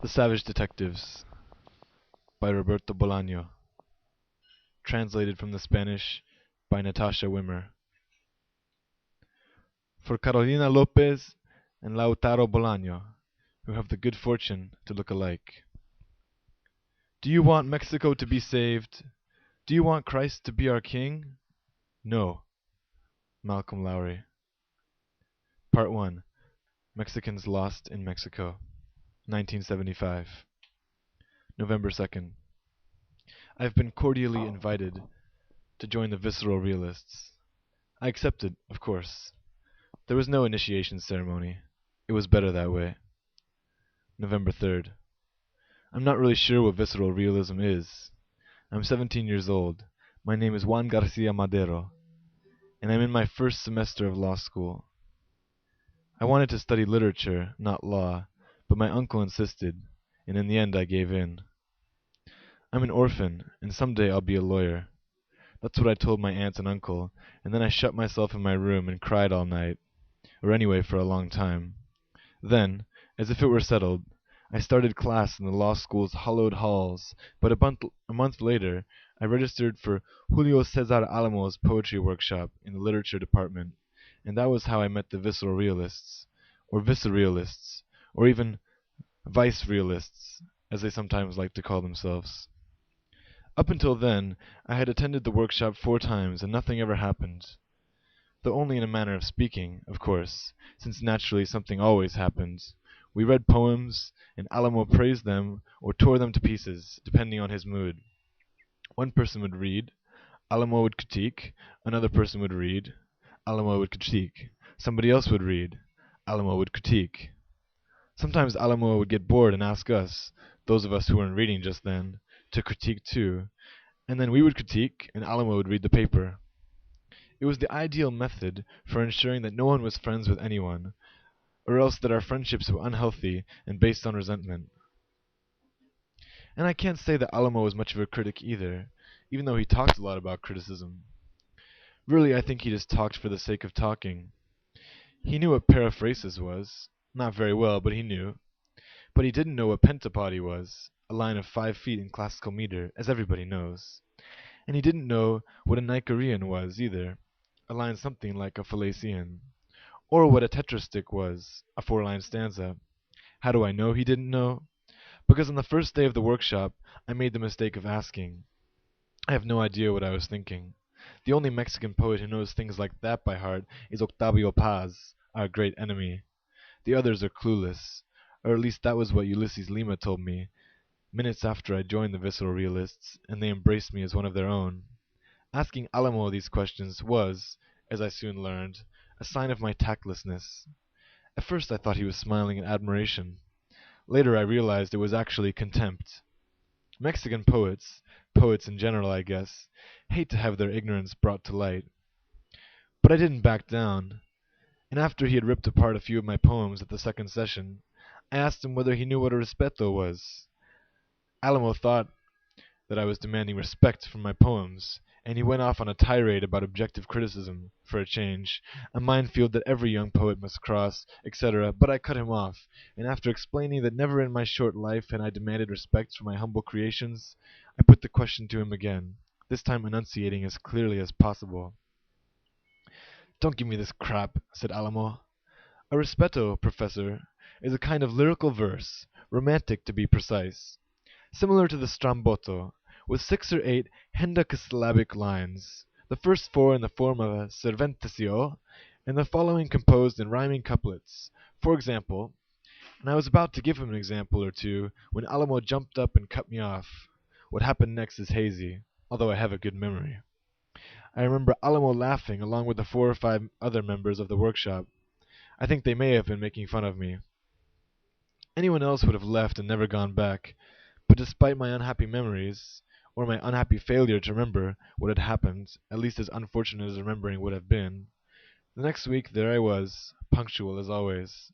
The Savage Detectives by Roberto Bolano. Translated from the Spanish by Natasha Wimmer. For Carolina Lopez and Lautaro Bolano, who have the good fortune to look alike. Do you want Mexico to be saved? Do you want Christ to be our king? No. Malcolm Lowry. Part 1. Mexicans Lost in Mexico. 1975. November 2nd. I have been cordially invited to join the Visceral Realists. I accepted, of course. There was no initiation ceremony. It was better that way. November 3rd. I'm not really sure what visceral realism is. I'm 17 years old. My name is Juan Garcia Madero, and I'm in my first semester of law school. I wanted to study literature, not law, but my uncle insisted, and in the end I gave in. I'm an orphan, and someday I'll be a lawyer. That's what I told my aunt and uncle, and then I shut myself in my room and cried all night, or anyway for a long time. Then, as if it were settled, I started class in the law school's hallowed halls, but a month later I registered for Julio Cesar Alamo's poetry workshop in the literature department, and that was how I met the visceral realists, or viscerealists, or even vice-realists, as they sometimes like to call themselves. Up until then, I had attended the workshop 4 times, and nothing ever happened. Though only in a manner of speaking, of course, since naturally something always happened. We read poems, and Alamo praised them or tore them to pieces, depending on his mood. One person would read, Alamo would critique, another person would read, Alamo would critique, somebody else would read, Alamo would critique. Sometimes Alamo would get bored and ask us, those of us who weren't reading just then, to critique too, and then we would critique, and Alamo would read the paper. It was the ideal method for ensuring that no one was friends with anyone, or else that our friendships were unhealthy and based on resentment. And I can't say that Alamo was much of a critic either, even though he talked a lot about criticism. Really, I think he just talked for the sake of talking. He knew what periphrasis was. Not very well, but he knew. But he didn't know what pentapody was, a line of 5 feet in classical meter, as everybody knows. And he didn't know what a Nicarean was, either, a line something like a Fallacian. Or what a tetrastic was, a 4-line stanza. How do I know he didn't know? Because on the first day of the workshop, I made the mistake of asking. I have no idea what I was thinking. The only Mexican poet who knows things like that by heart is Octavio Paz, our great enemy. The others are clueless, or at least that was what Ulysses Lima told me, minutes after I joined the Visceral Realists, and they embraced me as one of their own. Asking Alamo these questions was, as I soon learned, a sign of my tactlessness. At first I thought he was smiling in admiration. Later I realized it was actually contempt. Mexican poets, poets in general I guess, hate to have their ignorance brought to light. But I didn't back down, and after he had ripped apart a few of my poems at the second session, I asked him whether he knew what a respeto was. Alamo thought that I was demanding respect from my poems, and he went off on a tirade about objective criticism, for a change, a minefield that every young poet must cross, etc., but I cut him off, and after explaining that never in my short life had I demanded respect for my humble creations, I put the question to him again, this time enunciating as clearly as possible. "Don't give me this crap," said Alamo. "A respeto, Professor, is a kind of lyrical verse, romantic to be precise, similar to the stramboto, with 6 or 8 hendecasyllabic lines, the first 4 in the form of a serventesio, and the following composed in rhyming couplets. For example," and I was about to give him an example or two when Alamo jumped up and cut me off. What happened next is hazy, although I have a good memory. I remember Alamo laughing along with the 4 or 5 other members of the workshop. I think they may have been making fun of me. Anyone else would have left and never gone back, but despite my unhappy memories, or my unhappy failure to remember what had happened, at least as unfortunate as remembering would have been, the next week there I was, punctual as always.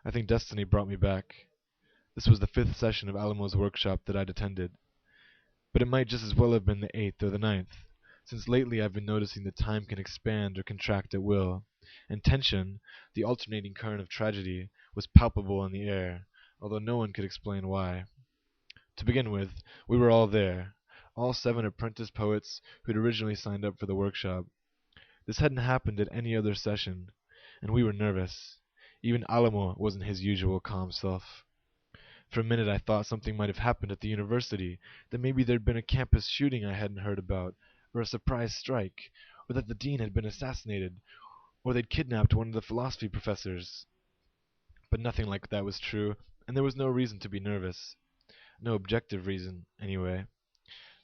I think destiny brought me back. This was the 5th session of Alamo's workshop that I'd attended, but it might just as well have been the 8th or the 9th, since lately I've been noticing that time can expand or contract at will, and tension, the alternating current of tragedy, was palpable in the air, although no one could explain why. To begin with, we were all there, all 7 apprentice poets who'd originally signed up for the workshop. This hadn't happened at any other session, and we were nervous. Even Alamo wasn't his usual calm self. For a minute I thought something might have happened at the university, that maybe there'd been a campus shooting I hadn't heard about, or a surprise strike, or that the dean had been assassinated, or they'd kidnapped one of the philosophy professors. But nothing like that was true, and there was no reason to be nervous. No objective reason, anyway.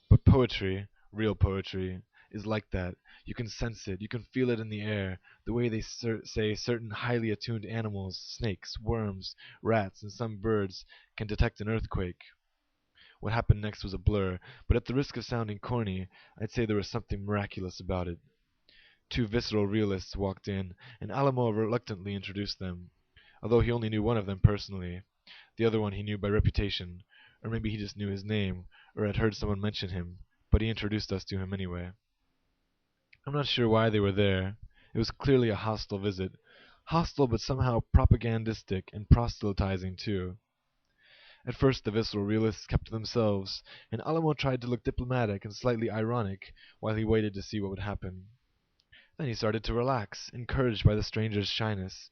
But poetry, real poetry, is like that. You can sense it, you can feel it in the air, the way they say certain highly attuned animals, snakes, worms, rats, and some birds, can detect an earthquake. What happened next was a blur, but at the risk of sounding corny, I'd say there was something miraculous about it. 2 visceral realists walked in, and Alamo reluctantly introduced them, although he only knew one of them personally. The other one he knew by reputation, or maybe he just knew his name, or had heard someone mention him, but he introduced us to him anyway. I'm not sure why they were there. It was clearly a hostile visit. Hostile, but somehow propagandistic and proselytizing, too. At first the visceral realists kept to themselves, and Alamo tried to look diplomatic and slightly ironic while he waited to see what would happen. Then he started to relax, encouraged by the stranger's shyness,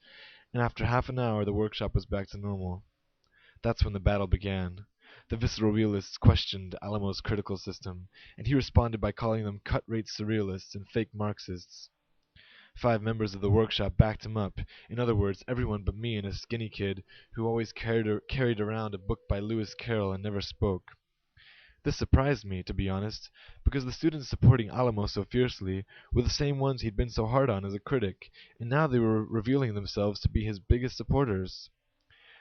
and after half an hour the workshop was back to normal. That's when the battle began. The visceral realists questioned Alamo's critical system, and he responded by calling them cut-rate surrealists and fake Marxists. 5 members of the workshop backed him up. In other words, everyone but me and a skinny kid who always carried around a book by Lewis Carroll and never spoke. This surprised me, to be honest, because the students supporting Alamo so fiercely were the same ones he'd been so hard on as a critic, and now they were revealing themselves to be his biggest supporters.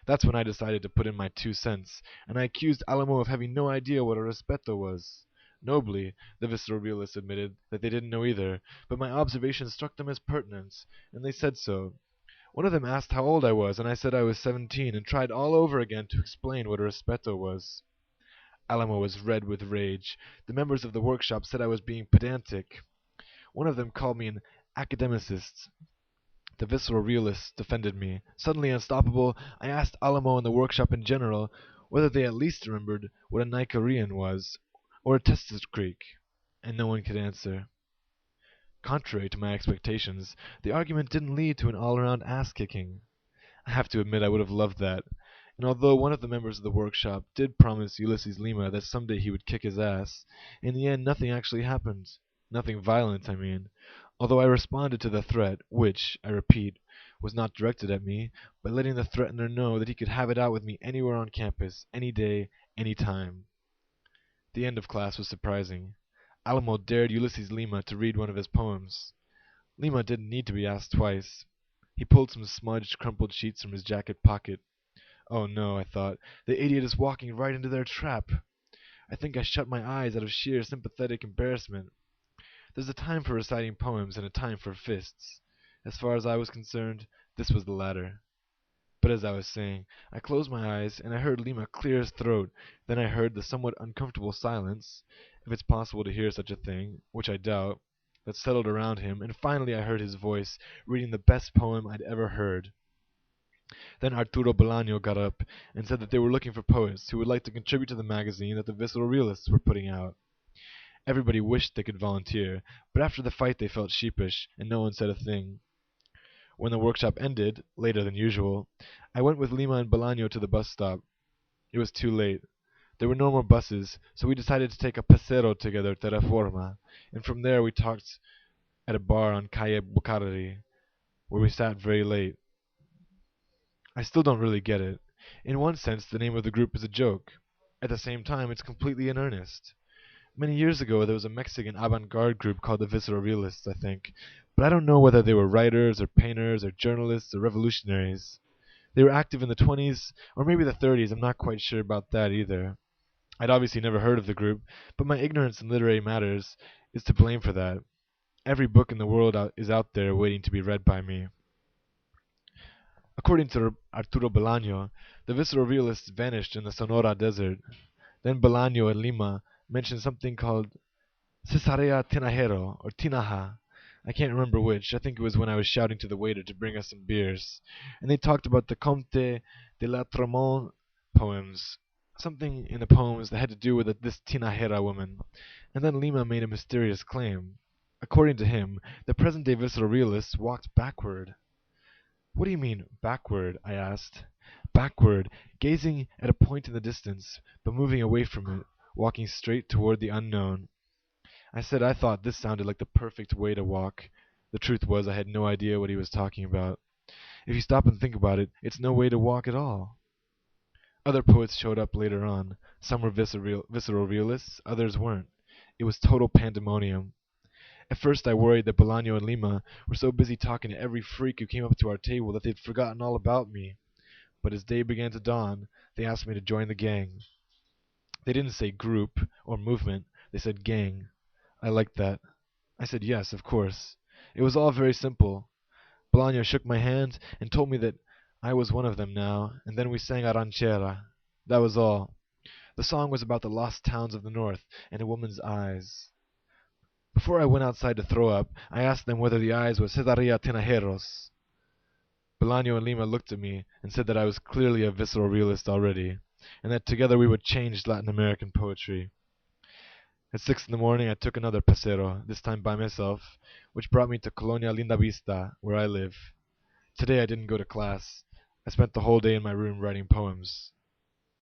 That's when I decided to put in my 2 cents, and I accused Alamo of having no idea what a respeto was. Nobly, the visceral realists admitted that they didn't know either, but my observation struck them as pertinent, and they said so. One of them asked how old I was, and I said I was 17, and tried all over again to explain what a respeto was. Alamo was red with rage. The members of the workshop said I was being pedantic. One of them called me an academicist. The visceral realists defended me. Suddenly unstoppable, I asked Alamo and the workshop in general whether they at least remembered what a Nicarean was, or a Testus Greek, and no one could answer. Contrary to my expectations, the argument didn't lead to an all-around ass-kicking. I have to admit I would have loved that, and although one of the members of the workshop did promise Ulysses Lima that someday he would kick his ass, in the end nothing actually happened. Nothing violent, I mean, although I responded to the threat, which, I repeat, was not directed at me, by letting the threatener know that he could have it out with me anywhere on campus, any day, any time. The end of class was surprising. Alamo dared Ulysses Lima to read one of his poems. Lima didn't need to be asked twice. He pulled some smudged, crumpled sheets from his jacket pocket. Oh no, I thought, the idiot is walking right into their trap. I think I shut my eyes out of sheer sympathetic embarrassment. There's a time for reciting poems and a time for fists. As far as I was concerned, this was the latter. But as I was saying, I closed my eyes, and I heard Lima clear his throat. Then I heard the somewhat uncomfortable silence, if it's possible to hear such a thing, which I doubt, that settled around him, and finally I heard his voice, reading the best poem I'd ever heard. Then Arturo Bolano got up, and said that they were looking for poets who would like to contribute to the magazine that the Visceral Realists were putting out. Everybody wished they could volunteer, but after the fight they felt sheepish, and no one said a thing. When the workshop ended, later than usual, I went with Lima and Bolano to the bus stop. It was too late. There were no more buses, so we decided to take a paseo together to Reforma, and from there we talked at a bar on Calle Bucareli, where we sat very late. I still don't really get it. In one sense, the name of the group is a joke. At the same time, it's completely in earnest. Many years ago, there was a Mexican avant-garde group called the Visceral Realists, I think, but I don't know whether they were writers or painters or journalists or revolutionaries. They were active in the 20s, or maybe the 30s, I'm not quite sure about that either. I'd obviously never heard of the group, but my ignorance in literary matters is to blame for that. Every book in the world is out there waiting to be read by me. According to Arturo Bolano, the Visceral Realists vanished in the Sonora desert. Then Bolano and Lima mentioned something called Cesarea Tinajero, or Tinaja. I can't remember which. I think it was when I was shouting to the waiter to bring us some beers. And they talked about the Comte de la Tremont poems. Something in the poems that had to do with this Tinajera woman. And then Lima made a mysterious claim. According to him, the present-day visceral realists walked backward. What do you mean, backward? I asked. Backward, gazing at a point in the distance, but moving away from it, walking straight toward the unknown. I said I thought this sounded like the perfect way to walk. The truth was I had no idea what he was talking about. If you stop and think about it, it's no way to walk at all. Other poets showed up later on. Some were visceral realists, others weren't. It was total pandemonium. At first I worried that Bolano and Lima were so busy talking to every freak who came up to our table that they'd forgotten all about me. But as day began to dawn, they asked me to join the gang. They didn't say group or movement, they said gang. I liked that. I said yes, of course. It was all very simple. Bolano shook my hand and told me that I was one of them now, and then we sang a ranchera. That was all. The song was about the lost towns of the north and a woman's eyes. Before I went outside to throw up, I asked them whether the eyes were Cesaria Tinajeros. Bolano and Lima looked at me and said that I was clearly a visceral realist already, and that together we would change Latin American poetry. At 6 in the morning I took another paseo, this time by myself, which brought me to Colonia Lindavista, where I live. Today I didn't go to class. I spent the whole day in my room writing poems.